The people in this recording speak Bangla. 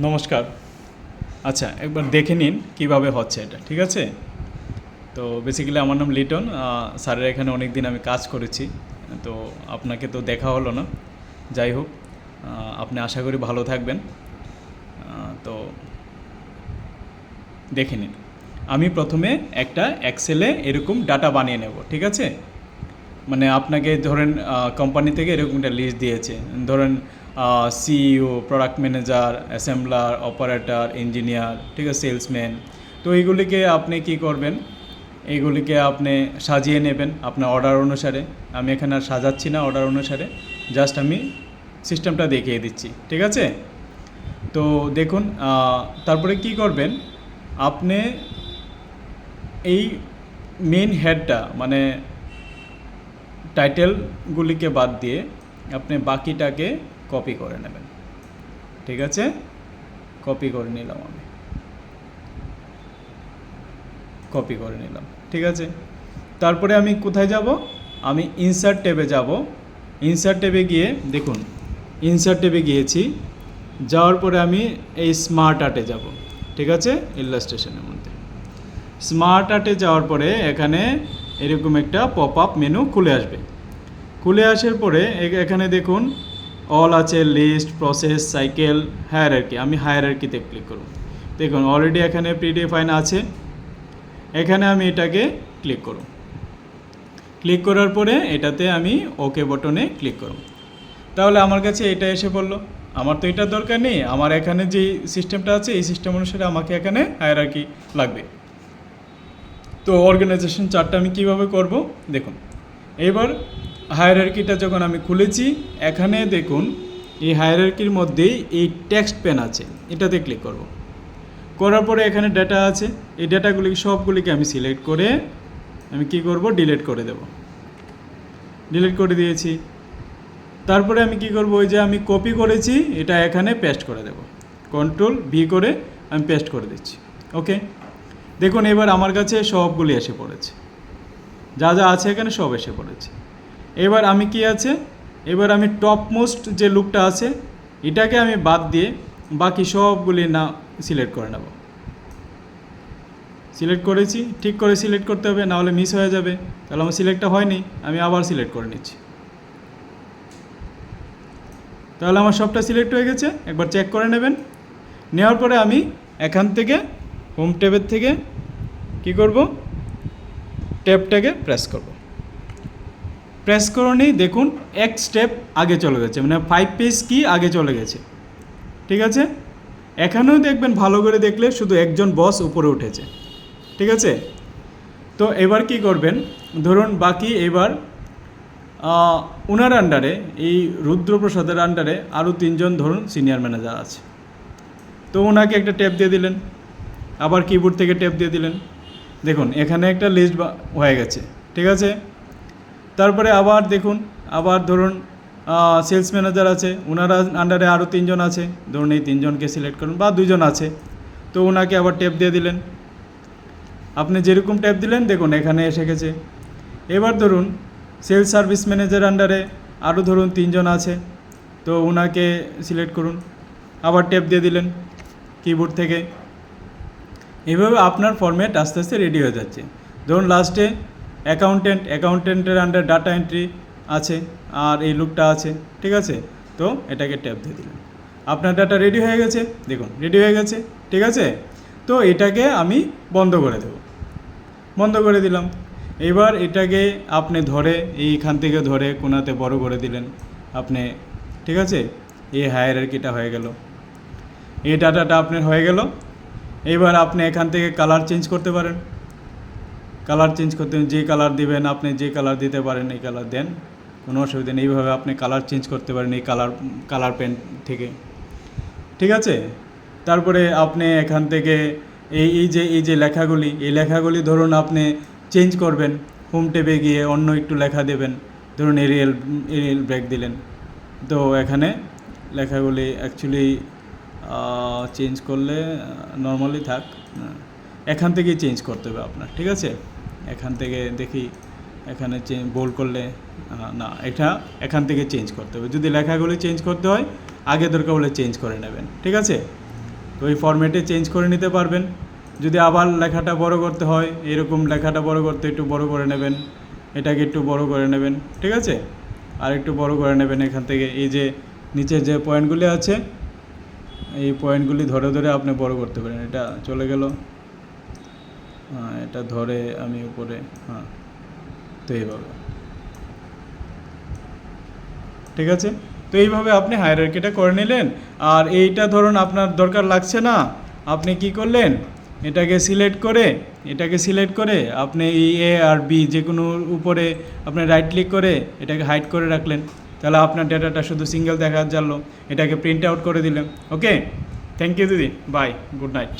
নমস্কার। আচ্ছা, একবার দেখে নিন কিভাবে হচ্ছে এটা, ঠিক আছে? তো বেসিক্যালি আমার নাম লিটন। স্যারের এখানে অনেক দিন আমি কাজ করেছি। তো আপনাকে তো দেখা হলো না। যাই হোক, আপনি আশা করি ভালো থাকবেন। তো দেখে নিন। আমি প্রথমে একটা এক্সেলে এরকম ডাটা বানিয়ে নেব, ঠিক আছে? মানে আপনাকে ধরেন কোম্পানি থেকে এরকম একটা লিস্ট দিয়েছে, ধরেন CEO, product manager, assembler, operator, engineer, ঠিক আছে, সেলসম্যান। তো এইগুলিকে আপনি কি করবেন, এইগুলিকে আপনি সাজিয়ে নেবেন আপনার অর্ডার অনুসারে। আমি এখানে আর সাজাচ্ছি না অর্ডার অনুসারে, জাস্ট আমি সিস্টেমটা দেখিয়ে দিচ্ছি, ঠিক আছে? তো দেখুন, তারপরে কি করবেন, আপনি এই মেন হেডটা মানে টাইটেলগুলিকে বাদ দিয়ে আপনি বাকিটাকে কপি করে নেবেন, ঠিক আছে? কপি করে নিলাম, আমি কপি করে নিলাম, ঠিক আছে? তারপরে আমি কোথায় যাব, আমি ইনসার্ট ট্যাবে যাব। ইনসার্ট ট্যাবে গিয়ে দেখুন, ইনসার্ট ট্যাবে গিয়েছি, যাওয়ার পরে আমি এই স্মার্ট আর্টে যাব, ঠিক আছে? ইলাস্ট্রেশনের মধ্যে স্মার্ট আর্টে যাওয়ার পরে এখানে এরকম একটা পপ আপ মেনু খুলে আসবে। খুলে আসার পরে এখানে দেখুন অল আছে, লিস্ট, প্রসেস, সাইকেল, হায়ারার্কি। আমি হায়ারার্কিতে ক্লিক করব। দেখুন অলরেডি এখানে প্রিডিফাইন আছে, এখানে আমি এটাকে ক্লিক করব। ক্লিক করার পরে এটাতে আমি ওকে বটনে ক্লিক করব। তাহলে আমার কাছে এটা এসে পড়লো। আমার তো এটার দরকার নেই, আমার এখানে যে সিস্টেমটা আছে এই সিস্টেম অনুসারে আমাকে এখানে হায়ারার্কি লাগবে। তো অর্গানাইজেশন চার্টটা আমি কীভাবে করব দেখুন। এবার হায়ারার্কিটা যখন আমি খুলেছি, এখানে দেখুন এই হায়ারার্কির মধ্যেই এই টেক্সট পেন আছে, এটাতে ক্লিক করব। করার পরে এখানে ডাটা আছে, এই ডাটাগুলি সবগুলিকে আমি সিলেক্ট করে আমি কি করব, ডিলিট করে দেব। ডিলিট করে দিয়েছি। তারপরে আমি কি করব, ওই যে আমি কপি করেছি এটা এখানে পেস্ট করে দেব। কন্ট্রোল ভি করে আমি পেস্ট করে দিচ্ছি। ওকে, দেখুন এবার আমার কাছে সবগুলি এসে পড়েছে, যা যা আছে এখানে সব এসে পড়েছে। এবার আমি কি আছে, এবার আমি টপ মোস্ট যে লুকটা আছে এটাকে আমি বাদ দিয়ে বাকি সবগুলি না সিলেক্ট করে নেব। সিলেক্ট করেছি, ঠিক করে সিলেক্ট করতে হবে, নাহলে মিস হয়ে যাবে। তাহলে আমার সিলেক্টটা হয়নি, আমি আবার সিলেক্ট করে নিচ্ছি। তাহলে আমার সবটা সিলেক্ট হয়ে গেছে, একবার চেক করে নেবেন। নেওয়ার পরে আমি এখান থেকে হোম ট্যাবের থেকে কি করব, ট্যাবটাকে প্রেস করব। প্রেস করলেই দেখুন এক স্টেপ আগে চলে গেছে, মানে 5 পেজ কি আগে চলে গেছে, ঠিক আছে? এখানেও দেখবেন ভালো করে দেখলে শুধু একজন বস উপরে উঠেছে, ঠিক আছে? তো এবার কি করবেন, ধরুন বাকি এবার ওনার আন্ডারে, এই রুদ্রপ্রসাদের আন্ডারে আরও 3জন ধরুন সিনিয়র ম্যানেজার আছে। তো ওনাকে একটা ট্যাব দিয়ে দিলেন, আবার কিবোর্ড থেকে ট্যাব দিয়ে দিলেন। দেখুন এখানে একটা লিস্ট হয়ে গেছে, ঠিক আছে? তারপরে আবার দেখুন, আবার ধরুন সেলস ম্যানেজার আছে, ওনারা আন্ডারে আরও 3জন আছে, ধরুন এই 3জনকে সিলেক্ট করুন, বা 2জন আছে, তো ওনাকে আবার ট্যাব দিয়ে দিলেন। আপনি যেরকম ট্যাব দিলেন দেখুন এখানে এসে গেছে। এবার ধরুন সেলস সার্ভিস ম্যানেজার আন্ডারে আরও ধরুন 3জন আছে, তো ওনাকে সিলেক্ট করুন, আবার ট্যাব দিয়ে দিলেন কিবোর্ড থেকে। এভাবে আপনার ফরম্যাট আস্তে আস্তে রেডি হয়ে যাচ্ছে। ধরুন লাস্টে অ্যাকাউন্টেন্টের আন্ডার ডাটা এন্ট্রি আছে, আর এই লুকটা আছে, ঠিক আছে? তো এটাকে ট্যাব দিয়ে দিলেন, আপনার ডাটা রেডি হয়ে গেছে। দেখুন রেডি হয়ে গেছে, ঠিক আছে? তো এটাকে আমি বন্ধ করে দেব, বন্ধ করে দিলাম। এবার এটাকে আপনি ধরে এইখান থেকে ধরে কোনাতে বড় করে দিলেন আপনি, ঠিক আছে? এই হায়ারার্কিটা হয়ে গেল, এই ডাটাটা আপনার হয়ে গেল। এবার আপনি এখান থেকে কালার চেঞ্জ করতে পারেন। কালার চেঞ্জ করতে যে কালার দিবেন আপনি, যে কালার দিতে পারেন এই কালার দেন, কোনো অসুবিধা নেই। এইভাবে আপনি কালার চেঞ্জ করতে পারেন এই কালার পেন থেকে, ঠিক আছে? তারপরে আপনি এখান থেকে এই যে লেখাগুলি, এই লেখাগুলি ধরুন আপনি চেঞ্জ করবেন, হোম ট্যাবে গিয়ে অন্য একটু লেখা দেবেন, ধরুন এরিয়াল ব্রেক দিলেন। তো এখানে লেখাগুলি অ্যাকচুয়ালি চেঞ্জ করলে নর্মালি থাক, এখান থেকেই চেঞ্জ করতে হবে আপনার, ঠিক আছে? এখান থেকে দেখি এখানে বোল্ড করলে না, এটা এখান থেকে চেঞ্জ করতে হবে। যদি লেখাগুলি চেঞ্জ করতে হয় আগে দরকার হলে চেঞ্জ করে নেবেন, ঠিক আছে? তো এই ফরম্যাটে চেঞ্জ করে নিতে পারবেন। যদি আবার লেখাটা বড় করতে হয়, এরকম লেখাটা বড় করতে একটু বড় করে নেবেন, এটাকে একটু বড় করে নেবেন, ঠিক আছে, আর একটু বড় করে নেবেন। এখান থেকে এই যে নিচের যে পয়েন্টগুলি আছে, এই পয়েন্টগুলি ধরে ধরে আপনি বড় করতে পারেন। এটা চলে গেল, হ্যাঁ, এটা ধরে আমি উপরে, হ্যাঁ, তো এইভাবে, ঠিক আছে। তো এইভাবে আপনি হায়ারার্কিটা করে নিলেন। আর এইটা ধরুন আপনার দরকার লাগছে না, আপনি কি করলেন, এটাকে সিলেক্ট করে আপনি এই এ আর বি যে কোনো উপরে আপনি রাইট ক্লিক করে এটাকে হাইড করে রাখলেন, তাহলে আপনার ডেটাটা শুধু সিঙ্গেল দেখা গেল। এটাকে প্রিন্ট আউট করে দিলেন। ওকে, থ্যাংক ইউ দিদি, বাই, গুড নাইট।